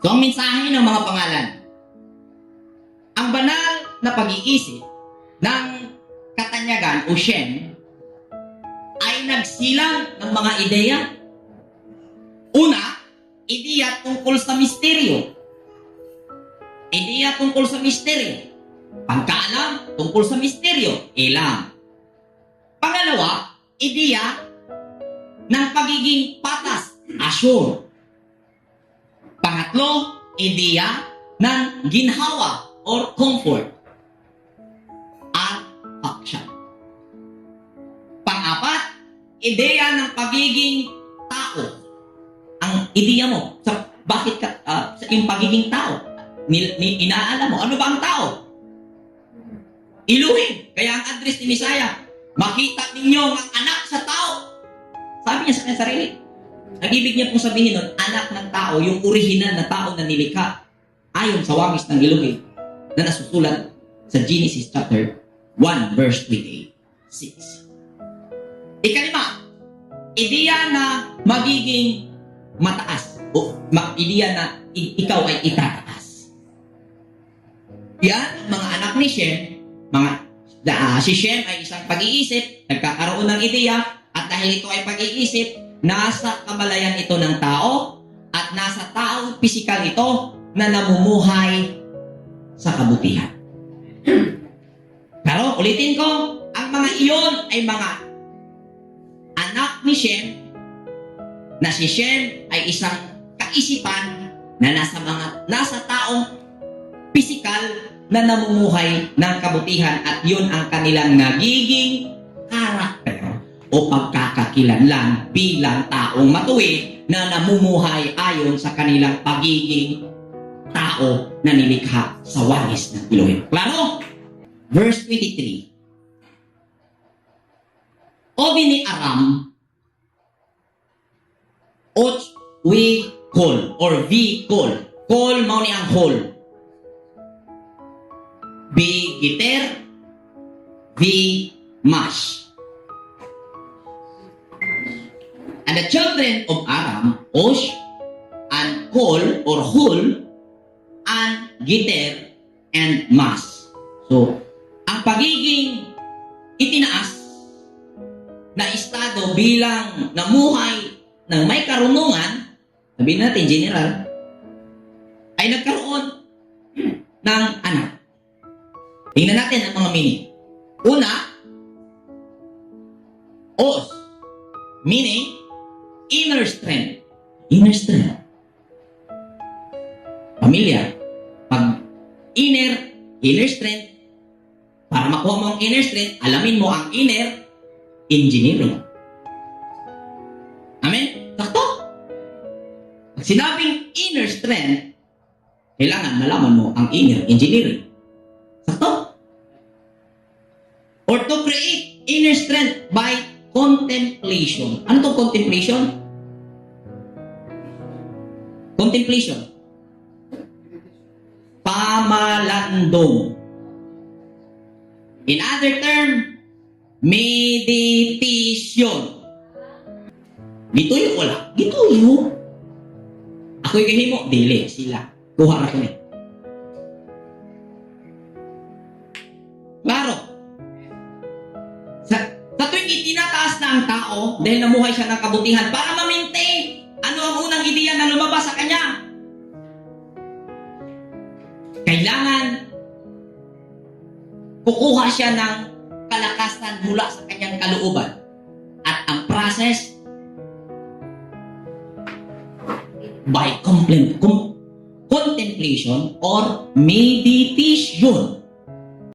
So, ang mensahe ng mga pangalan, ang banal na pag-iisip ng katanyagan o Shem ay nagsilang ng mga ideya. Una, ideya tungkol sa misteryo. Ideya tungkol sa misteryo. Pagkaalam tungkol sa misteryo. Ilam. Pangalawa, ideya ng pagiging patas. Assure. Pangatlo, ideya ng ginhawa or comfort. At action. Pang-apat, ideya ng pagiging tao. Ang ideya mo, sa bakit ka, sa yung pagiging tao, inaalam mo, ano ba ang tao? Iluhin. Kaya ang address ni Messiah, makita ninyo ang anak sa tao. Sabi niya sa kanyang sarili. Ang ibig niya pong sabihin nun, anak ng tao, yung original na tao na nilikha, ayon sa wangis ng Elohim, na nasusulat sa Genesis chapter 1, verse 26. Ikalima, ideya na magiging mataas, o ideya na ikaw ay itataas. Yan, mga anak ni Shem, si Shem ay isang pag-iisip, nagkakaroon ng ideya, at dahil ito ay pag-iisip, nasa kamalayan ito ng tao, at nasa taong pisikal ito na namumuhay sa kabutihan. Pero ulitin ko, ang mga iyon ay mga anak ni Shem, na si Shem ay isang kaisipan na nasa taong pisikal na namumuhay ng kabutihan, at yun ang kanilang nagiging karakter o pagkakakilanlan bilang taong matuwid na namumuhay ayon sa kanilang pagiging tao na nilikha sa wangis ng Elohim. Klaro? Verse 23. Obi ni Aram, och we call, or we call. Call mao ni ang call. Be giter, be mash. And the children of Aram, Osh, and Kol, or Hul, and Giter, and Mas. So, ang pagiging itinaas na estado bilang namuhay ng may karunungan, sabihin natin general, ay nagkaroon ng anak. Tingnan natin ang mga meaning. Una, Os, meaning inner strength. Inner strength. Pamilya, pag inner strength, para makuha mo ang inner strength, alamin mo ang inner engineering. Amen? Sakto? Pag sinabing inner strength, kailangan malaman mo ang inner engineering. Sakto? Or to create inner strength by contemplation. Ano itong contemplation? Contemplation. Pamalandong. In other term, meditation. Dito yung wala. Dito yung. Ako'y kahimo. Dili sila. Kuha na ko na. Klaro. Sa tuwing itinataas na ang tao, dahil namuhay siya ng kabutihan, para ma-maintain ano ang unang ideya na lumabas sa kanya. Kailangan kukuha siya ng kalakasan mula sa kanyang kalooban. At ang process, by contemplation or meditation.